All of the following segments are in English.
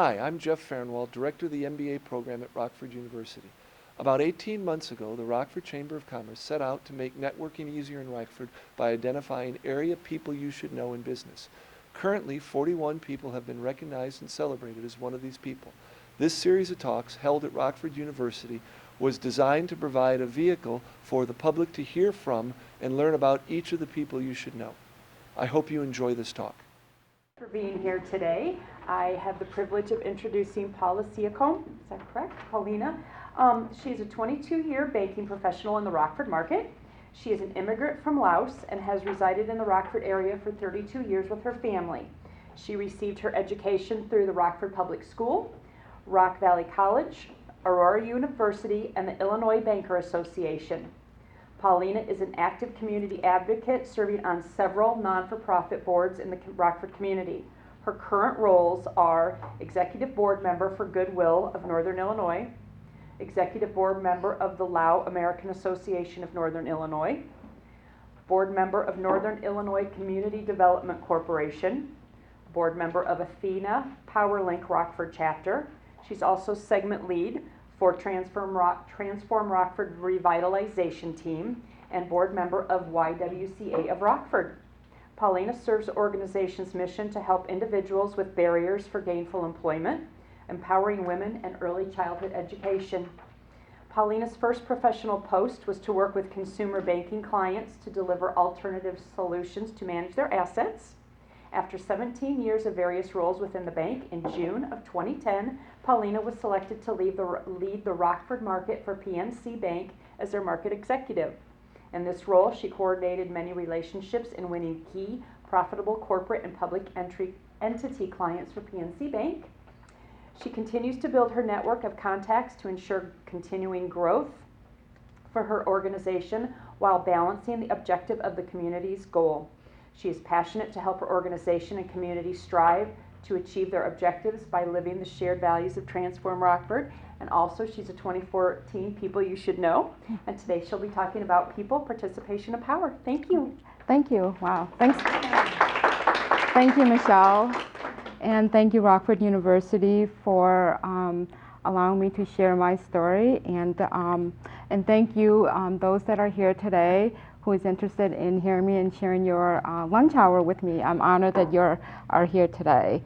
Hi, I'm Jeff Farnwell, Director of the MBA program at Rockford University. About 18 months ago, the Rockford Chamber of Commerce set out to make networking easier in Rockford by identifying area people you should know in business. Currently, 41 people have been recognized and celebrated as one of these people. This series of talks, held at Rockford University, was designed to provide a vehicle for the public to hear from and learn about each of the people you should know. I hope you enjoy this talk. For being here today. I have the privilege of introducing Paulina Sihakom. Is that correct? Paulina. She's a 22-year banking professional in the Rockford market. She is an immigrant from Laos and has resided in the Rockford area for 32 years with her family. She received her education through the Rockford Public School, Rock Valley College, Aurora University, and the Illinois Banker Association. Paulina is an active community advocate serving on several non-for-profit boards in the Rockford community. Her current roles are Executive Board Member for Goodwill of Northern Illinois, Executive Board Member of the Lao American Association of Northern Illinois, Board Member of Northern Illinois Community Development Corporation, Board Member of Athena PowerLink Rockford Chapter. She's also Segment Lead for Transform Rockford Revitalization Team and board member of YWCA of Rockford. Paulina serves the organization's mission to help individuals with barriers for gainful employment, empowering women, and early childhood education. Paulina's first professional post was to work with consumer banking clients to deliver alternative solutions to manage their assets. After 17 years of various roles within the bank, in June of 2010, Paulina was selected to lead the Rockford market for PNC Bank as their market executive. In this role, she coordinated many relationships in winning key, profitable corporate and public entity clients for PNC Bank. She continues to build her network of contacts to ensure continuing growth for her organization while balancing the objective of the community's goal. She is passionate to help her organization and community strive to achieve their objectives by living the shared values of Transform Rockford. And also, she's a 2014 People You Should Know. And today she'll be talking about people, participation, and power. Thank you. Thank you. Wow. Thanks. Thank you, Michelle. And thank you, Rockford University, for allowing me to share my story. And thank you, those that are here today, who is interested in hearing me and sharing your lunch hour with me. I'm honored that you are here today.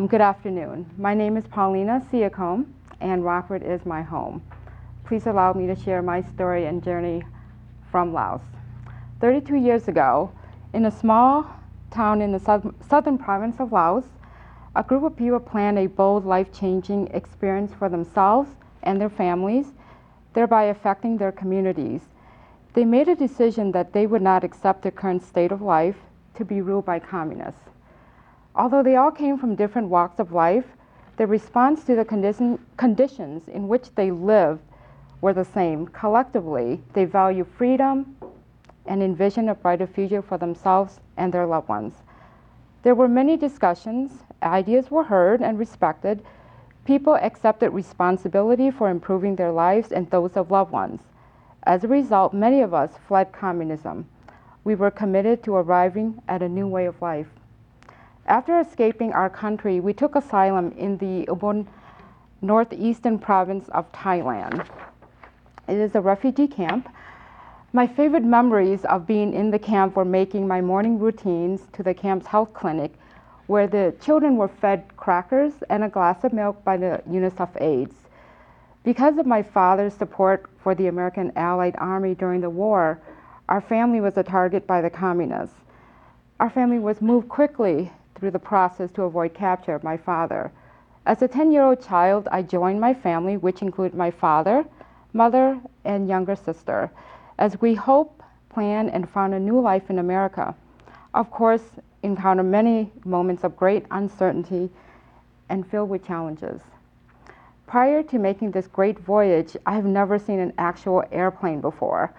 Good afternoon. My name is Paulina Sihakom, and Rockford is my home. Please allow me to share my story and journey from Laos. 32 years ago, in a small town in the southern province of Laos, a group of people planned a bold, life-changing experience for themselves and their families, thereby affecting their communities. They made a decision that they would not accept the current state of life to be ruled by communists. Although they all came from different walks of life, their response to the conditions in which they lived were the same. Collectively, they value freedom and envision a brighter future for themselves and their loved ones. There were many discussions, ideas were heard and respected. People accepted responsibility for improving their lives and those of loved ones. As a result, many of us fled communism. We were committed to arriving at a new way of life. After escaping our country, we took asylum in the Ubon northeastern province of Thailand. It is a refugee camp. My favorite memories of being in the camp were making my morning routines to the camp's health clinic, where the children were fed crackers and a glass of milk by the UNICEF aides. Because of my father's support for the American Allied Army during the war, our family was a target by the communists. Our family was moved quickly through the process to avoid capture of my father. As a 10-year-old child, I joined my family, which included my father, mother, and younger sister, as we hoped, planned, and found a new life in America. Of course, encountered many moments of great uncertainty and filled with challenges. Prior to making this great voyage, I have never seen an actual airplane before,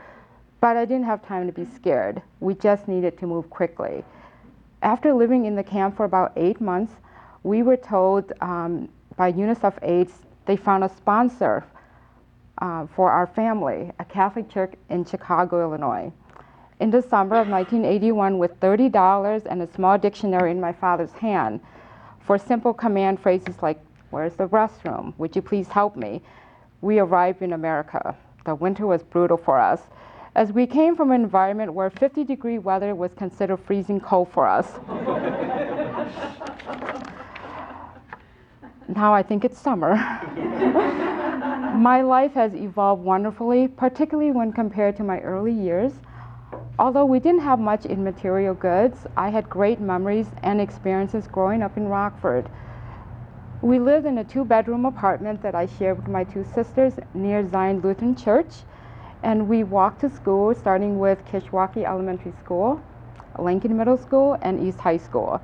but I didn't have time to be scared. We just needed to move quickly. After living in the camp for about 8 months, we were told by UNICEF aides they found a sponsor for our family, a Catholic church in Chicago, Illinois. In the summer of 1981, with $30 and a small dictionary in my father's hand, for simple command phrases like Where's the restroom? Would you please help me? We arrived in America. The winter was brutal for us, as we came from an environment where 50-degree weather was considered freezing cold for us. Now I think it's summer. My life has evolved wonderfully, particularly when compared to my early years. Although we didn't have much in material goods, I had great memories and experiences growing up in Rockford. We lived in a 2-bedroom apartment that I shared with my 2 sisters near Zion Lutheran Church, and we walked to school starting with Kishwaukee Elementary School, Lincoln Middle School, and East High School.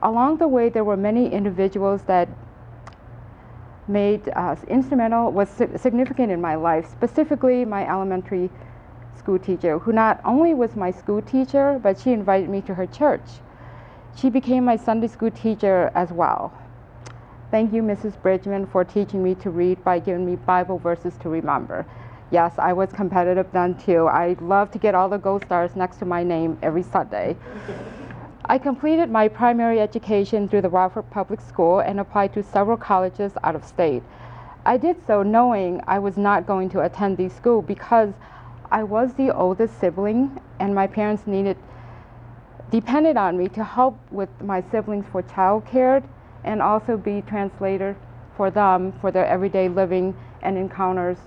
Along the way, there were many individuals that made was significant in my life, specifically my elementary school teacher, who not only was my school teacher, but she invited me to her church. She became my Sunday school teacher as well. Thank you, Mrs. Bridgman, for teaching me to read by giving me Bible verses to remember. Yes, I was competitive then too. I loved to get all the gold stars next to my name every Sunday. I completed my primary education through the Rockford Public School and applied to several colleges out of state. I did so knowing I was not going to attend these schools because I was the oldest sibling and my parents depended on me to help with my siblings for childcare and also be translator for them for their everyday living and encounters.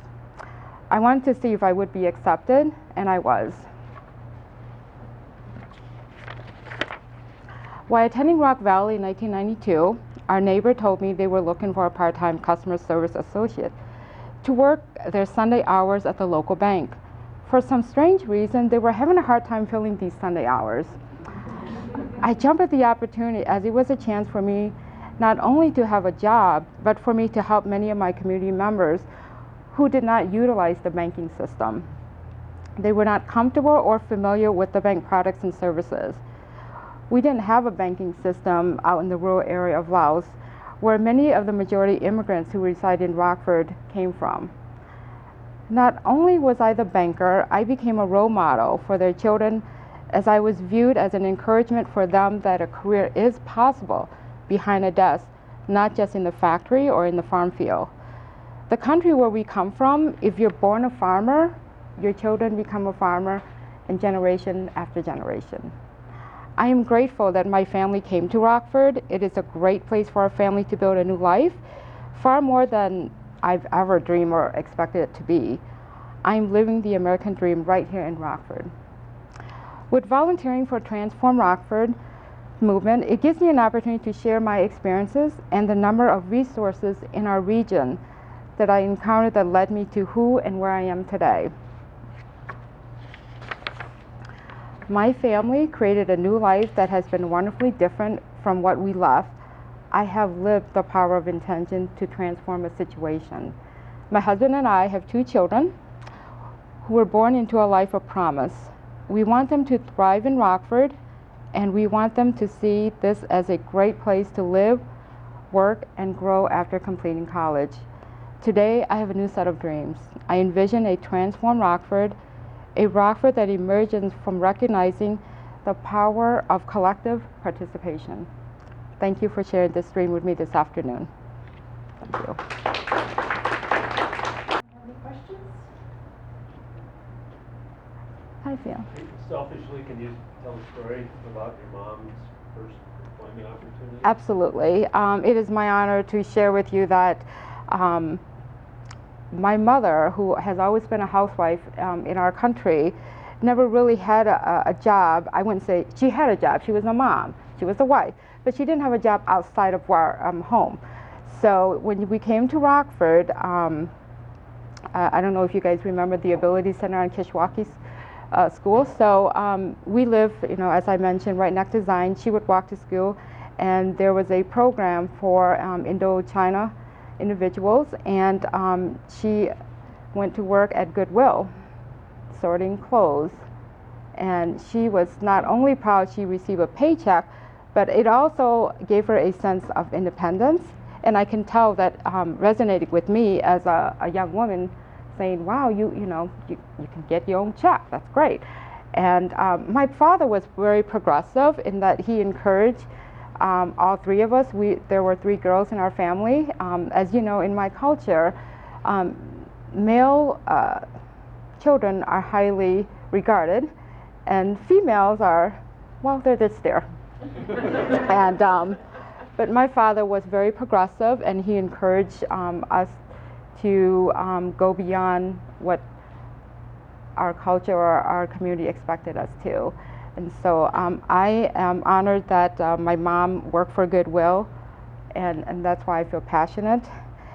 I wanted to see if I would be accepted, and I was. While attending Rock Valley in 1992, our neighbor told me they were looking for a part-time customer service associate to work their Sunday hours at the local bank. For some strange reason, they were having a hard time filling these Sunday hours. I jumped at the opportunity as it was a chance for me not only to have a job, but for me to help many of my community members who did not utilize the banking system. They were not comfortable or familiar with the bank products and services. We didn't have a banking system out in the rural area of Laos, where many of the majority immigrants who reside in Rockford came from. Not only was I the banker, I became a role model for their children, as I was viewed as an encouragement for them that a career is possible behind a desk, not just in the factory or in the farm field. The country where we come from, if you're born a farmer, your children become a farmer, and generation after generation. I am grateful that my family came to Rockford. It is a great place for a family to build a new life, far more than I've ever dreamed or expected it to be. I'm living the American dream right here in Rockford. With volunteering for Transform Rockford movement, it gives me an opportunity to share my experiences and the number of resources in our region that I encountered that led me to who and where I am today. My family created a new life that has been wonderfully different from what we left. I have lived the power of intention to transform a situation. My husband and I have 2 children who were born into a life of promise. We want them to thrive in Rockford, and we want them to see this as a great place to live, work, and grow after completing college. Today, I have a new set of dreams. I envision a transformed Rockford, a Rockford that emerges from recognizing the power of collective participation. Thank you for sharing this dream with me this afternoon. Thank you. Any questions? Hi, Phil. Selfishly, can you tell a story about your mom's first employment opportunity? Absolutely. It is my honor to share with you that my mother, who has always been a housewife in our country, never really had a job. I wouldn't say she had a job. She was a mom. She was a wife. But she didn't have a job outside of our home. So when we came to Rockford, I don't know if you guys remember the Ability Center on Kishwaukee School. So we live, as I mentioned, right next to Zion. She would walk to school, and there was a program for Indochina individuals, and she went to work at Goodwill, sorting clothes. And she was not only proud she received a paycheck, but it also gave her a sense of independence. And I can tell that resonated with me as a young woman, saying, wow, you can get your own check. That's great. And my father was very progressive in that he encouraged all three of us, there were three girls in our family. As you know, in my culture, male children are highly regarded, and females are, well, they're just there. And but my father was very progressive, and he encouraged us to go beyond what our culture or our community expected us to. And so I am honored that my mom worked for Goodwill, and that's why I feel passionate.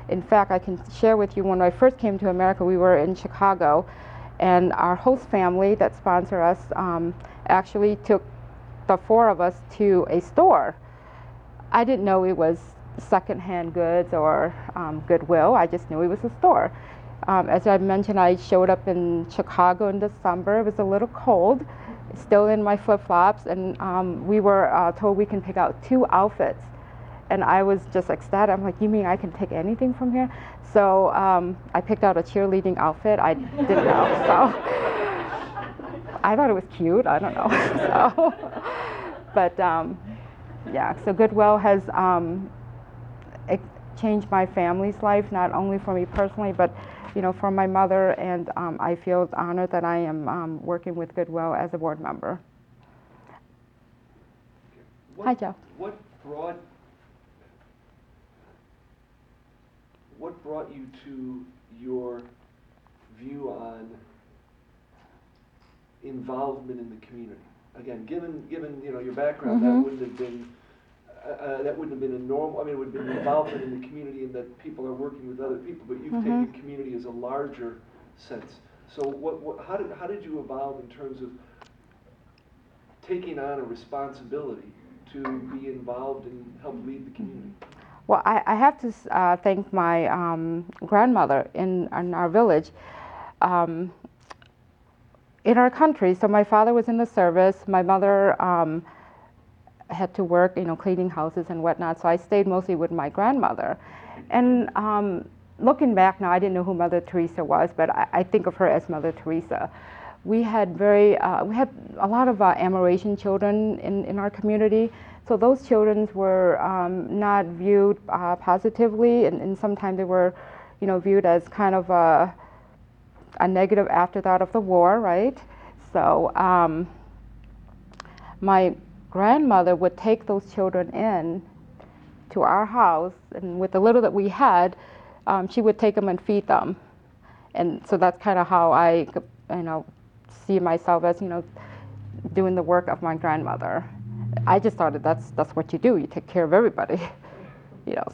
In fact, I can share with you, when I first came to America, we were in Chicago, and our host family that sponsored us actually took the four of us to a store. I didn't know it was secondhand goods or Goodwill. I just knew it was a store. As I mentioned, I showed up in Chicago in December. It was a little cold, still in my flip-flops, and we were told we can pick out 2 outfits. And I was just ecstatic. I'm like, you mean I can take anything from here? So I picked out a cheerleading outfit. I didn't know, so I thought it was cute. I don't know. So, but yeah, so Goodwill has changed my family's life, not only for me personally, but for my mother, and I feel honored that I am working with Goodwill as a board member. Hi, Joe. What brought you to your view on involvement in the community? Again, given your background, that wouldn't have been a normal. I mean, it would have been involvement in the community, and that people are working with other people. But you've taken community as a larger sense. So, how did you evolve in terms of taking on a responsibility to be involved and help lead the community? Well, I have to thank my grandmother in our village. In our country, so my father was in the service. My mother had to work, cleaning houses and whatnot. So I stayed mostly with my grandmother. And looking back now, I didn't know who Mother Teresa was, but I think of her as Mother Teresa. We had we had a lot of Amerasian children in our community. So those children were not viewed positively, and sometimes they were, viewed as kind of a negative afterthought of the war, right? So my grandmother would take those children in to our house, and with the little that we had, she would take them and feed them. And so that's kind of how I, see myself as, doing the work of my grandmother. I just thought that's what you do. You take care of everybody,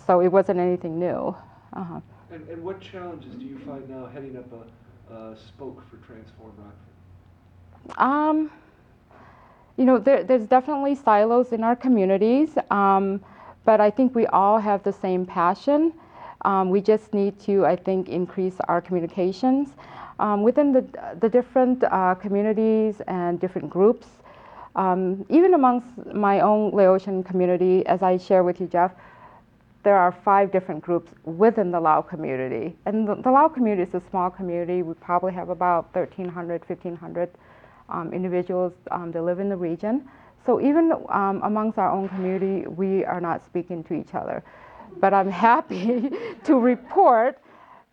So it wasn't anything new. And what challenges do you find now heading up a spoke for Transform Rockford? There's definitely silos in our communities, but I think we all have the same passion. We just need to, I think, increase our communications within the different communities and different groups. Even amongst my own Laotian community, as I share with you, Jeff, there are 5 different groups within the Lao community. And the Lao community is a small community. We probably have about 1,300, 1,500 individuals that live in the region. So even amongst our own community, we are not speaking to each other. But I'm happy to report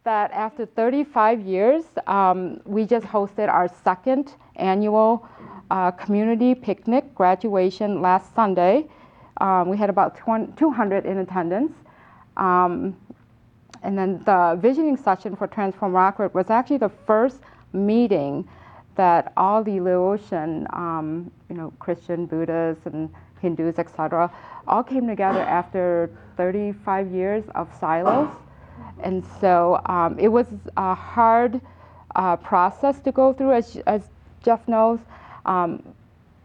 that after 35 years, we just hosted our 2nd annual community picnic graduation last Sunday. We had about 200 in attendance. And then the visioning session for Transform Rockford was actually the first meeting that all the Laotian, Christian, Buddhists, and Hindus, etc., all came together after 35 years of silos. And so it was a hard process to go through, as Jeff knows.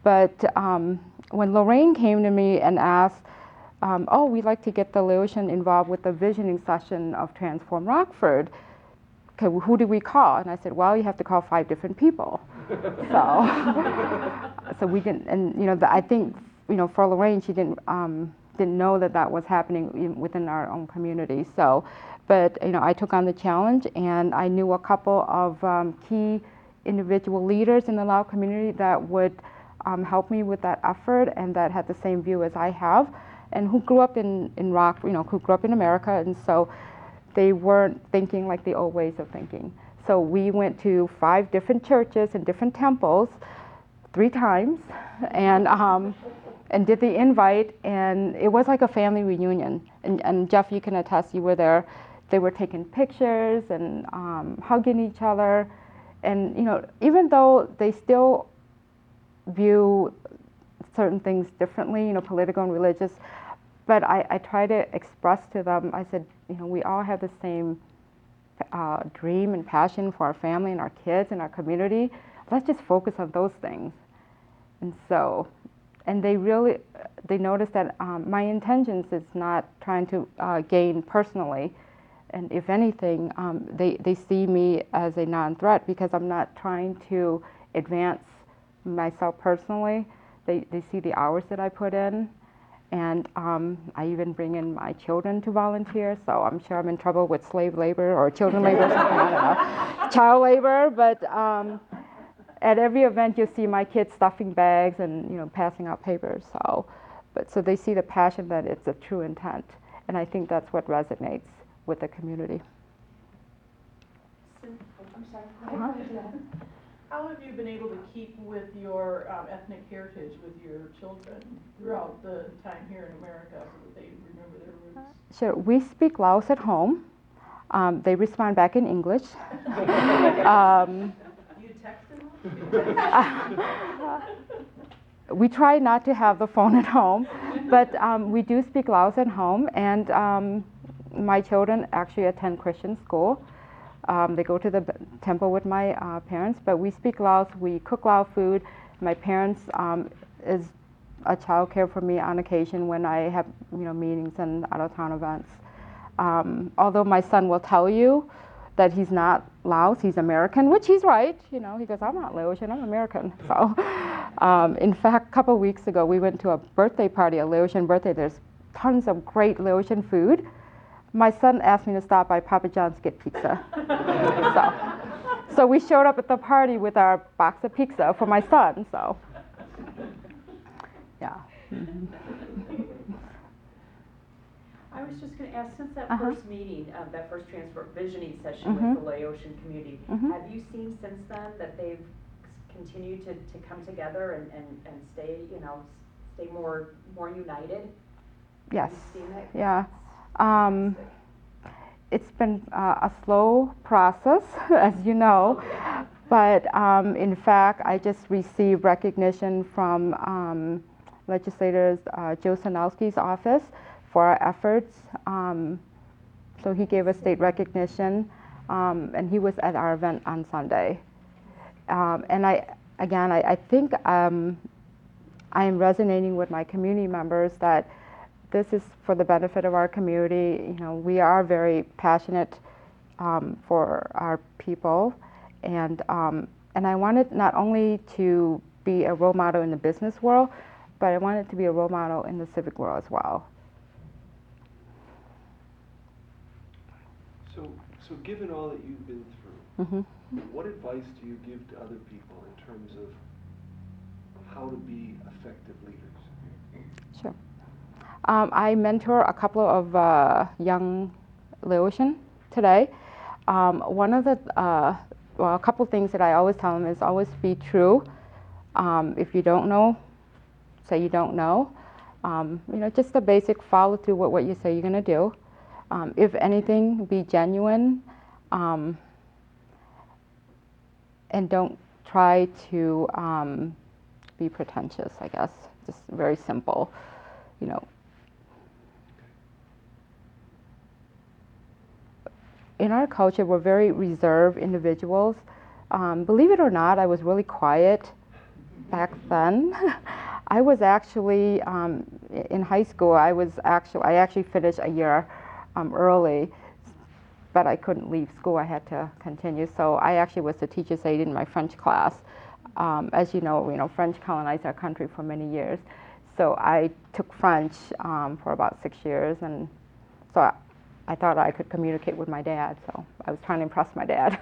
But when Lorraine came to me and asked, we'd like to get the Laotian involved with the visioning session of Transform Rockford, okay, who do we call? And I said, well, you have to call 5 different people. So we didn't, and I think, for Lorraine, she didn't know that was happening within our own community. So, but I took on the challenge, and I knew a couple of key individual leaders in the Lao community that would help me with that effort, and that had the same view as I have. and who grew up in who grew up in America, and so they weren't thinking like the old ways of thinking. So we went to 5 different churches and different temples 3 times, and did the invite, and it was like a family reunion. And Jeff, you can attest, you were there. They were taking pictures and hugging each other, and even though they still view certain things differently, political and religious, but I try to express to them. I said, we all have the same dream and passion for our family and our kids and our community. Let's just focus on those things. And so, and they noticed that my intentions is not trying to gain personally. And if anything, they see me as a non-threat because I'm not trying to advance myself personally. They see the hours that I put in. And I even bring in my children to volunteer, so I'm sure I'm in trouble with slave labor or children labor or something, I don't know, child labor. But at every event, you'll see my kids stuffing bags and passing out papers. So they see the passion that it's a true intent, and I think that's what resonates with the community. I'm sorry. How have you been able to keep with your ethnic heritage with your children throughout the time here in America so that they remember their roots? Sure. We speak Laos at home. They respond back in English. You text them? We try not to have the phone at home, but we do speak Laos at home, and my children actually attend Christian school. They go to the temple with my parents, but we speak Laos. We cook Lao food. My parents is a child care for me on occasion when I have meetings and out-of-town events. Although my son will tell you that he's not Laos, he's American, which he's right. He goes, I'm not Laotian, I'm American. So, in fact, a couple of weeks ago, we went to a birthday party, a Laotian birthday. There's tons of great Laotian food. My son asked me to stop by Papa John's to get pizza. So we showed up at the party with our box of pizza for my son. So, yeah. Mm-hmm. I was just going to ask, since that Uh-huh. first meeting, that first transfer visioning session Mhm. with the Laotian community, Mhm. have you seen since then that they've continued to come together and stay, stay more united? Yes. Have you seen that? Yeah. It's been a slow process, as you know, but in fact, I just received recognition from legislators Joe Sanowski's office for our efforts. So he gave us state recognition, and he was at our event on Sunday. And I think I am resonating with my community members that this is for the benefit of our community. We are very passionate for our people, and I wanted not only to be a role model in the business world, but I wanted to be a role model in the civic world as well. So given all that you've been through, Mm-hmm. what advice do you give to other people in terms of how to be effective leaders? Sure. I mentor a couple of young Laotian today. One of the, a couple things that I always tell them is always be true. If you don't know, say you don't know. Just the basic follow through what you say you're going to do. If anything, be genuine, and don't try to be pretentious, I guess. Just very simple, In our culture, we're very reserved individuals. Believe it or not, I was really quiet back then. I was actually, in high school, I actually finished a year early, but I couldn't leave school. I had to continue. So I actually was the teacher's aide in my French class. As you know, French colonized our country for many years. So I took French for about 6 years, and so I thought I could communicate with my dad. So I was trying to impress my dad.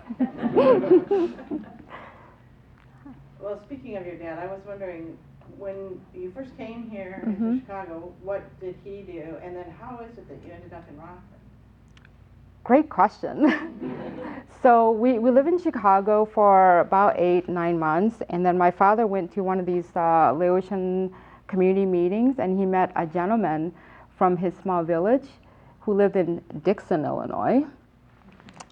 Well, speaking of your dad, I was wondering, when you first came here Mhm. to Chicago, what did he do? And then how is it that you ended up in Rockford? Great question. So we lived in Chicago for about 8, 9 months, and then my father went to one of these Laotian community meetings, and he met a gentleman from his small village who lived in Dixon, Illinois,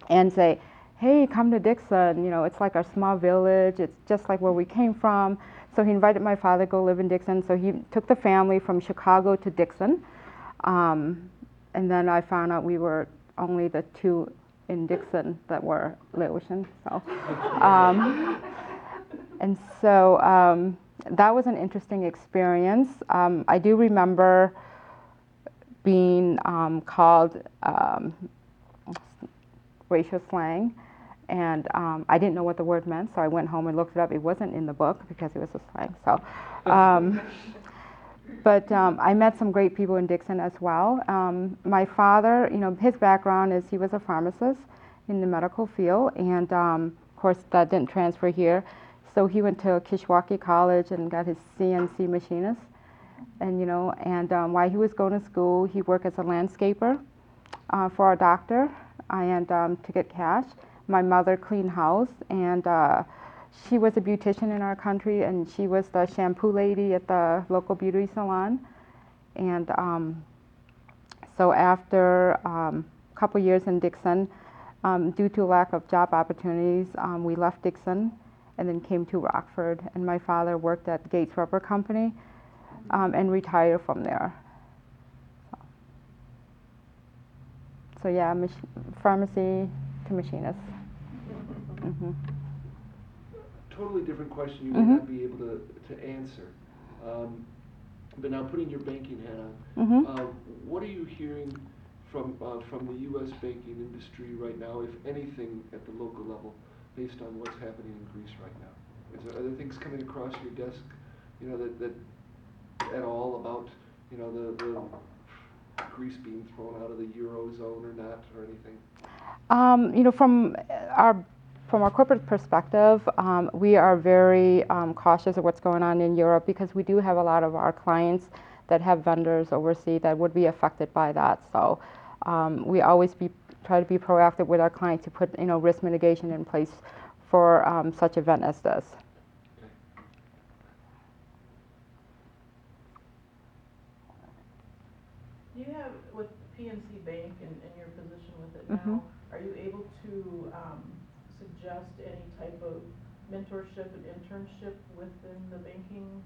and say, hey, come to Dixon, it's like our small village, it's just like where we came from. So he invited my father to go live in Dixon, so he took the family from Chicago to Dixon, and then I found out we were only the two in Dixon that were Laotian. So, and so that was an interesting experience. I do remember being called racial slang, and I didn't know what the word meant, so I went home and looked it up. It wasn't in the book because it was a slang. So. But I met some great people in Dixon as well. My father, his background is he was a pharmacist in the medical field, and of course that didn't transfer here. So he went to Kishwaukee College and got his CNC machinist. And while he was going to school, he worked as a landscaper for a doctor and to get cash. My mother cleaned house, and she was a beautician in our country, and she was the shampoo lady at the local beauty salon. And so after a couple years in Dixon, due to lack of job opportunities, we left Dixon and then came to Rockford. And my father worked at Gates Rubber Company and retired from there. So yeah, pharmacy to machinist. Mm-hmm. Totally different question you may Mhm. not be able to answer. But now putting your banking hat on, Mm-hmm. what are you hearing from the U.S. banking industry right now, if anything, at the local level, based on what's happening in Greece right now? Are there things coming across your desk, that at all about, the Greece being thrown out of the Eurozone or not, or anything? From our corporate perspective, we are very cautious of what's going on in Europe because we do have a lot of our clients that have vendors overseas that would be affected by that. So we always try to be proactive with our clients to put risk mitigation in place for such event as this. Do you have, with PNC Bank and your position with it Mhm. now, are you able to suggest any type of mentorship and internship within the banking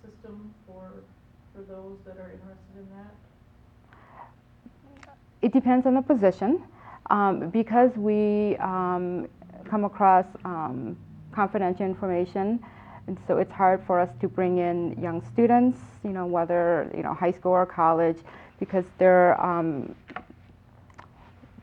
system for those that are interested in that? It depends on the position. Because we come across confidential information, and so it's hard for us to bring in young students, whether high school or college, because they're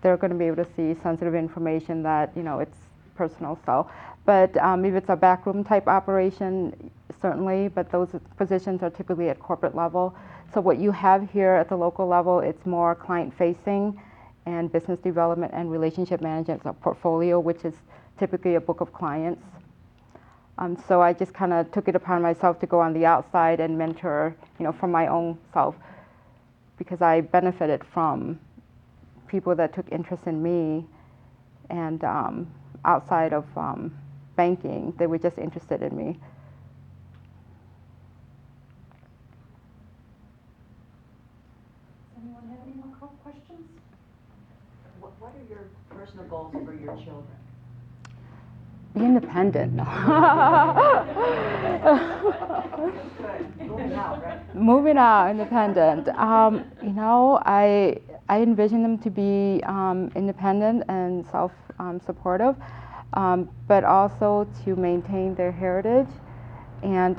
going to be able to see sensitive information that it's personal. So, but if it's a backroom type operation, certainly. But those positions are typically at corporate level. So what you have here at the local level, it's more client facing and business development and relationship management, a portfolio, which is typically a book of clients. So I just kind of took it upon myself to go on the outside and mentor, from my own self, because I benefited from people that took interest in me, and outside of banking, they were just interested in me. Anyone have any more questions? What are your personal goals for your children? Be independent. Good. Moving out, right? Moving out, independent. I envision them to be independent and self-supportive, but also to maintain their heritage and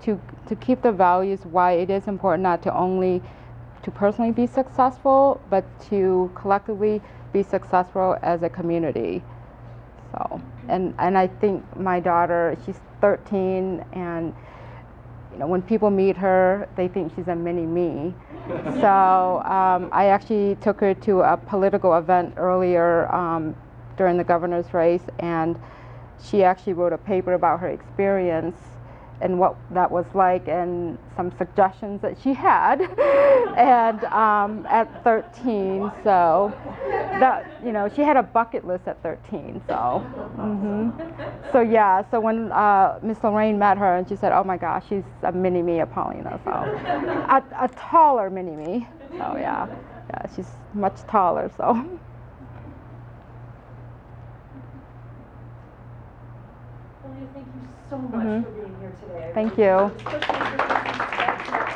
to keep the values. Why it is important not to only to personally be successful, but to collectively be successful as a community. So, and I think my daughter, she's 13, and when people meet her, they think she's a mini me. So I actually took her to a political event earlier during the governor's race, and she actually wrote a paper about her experience and what that was like, and some suggestions that she had. And at 13, so that, you know, she had a bucket list at 13. So, so yeah. So when Miss Lorraine met her, and she said, "Oh my gosh, she's a mini me of Paulina." So, a taller mini me. So yeah, she's much taller. So. Paulina, thank you so much for being here today. Thank you. Especially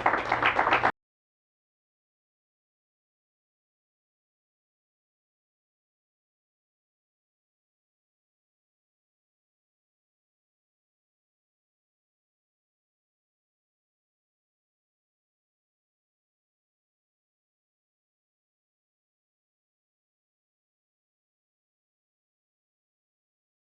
for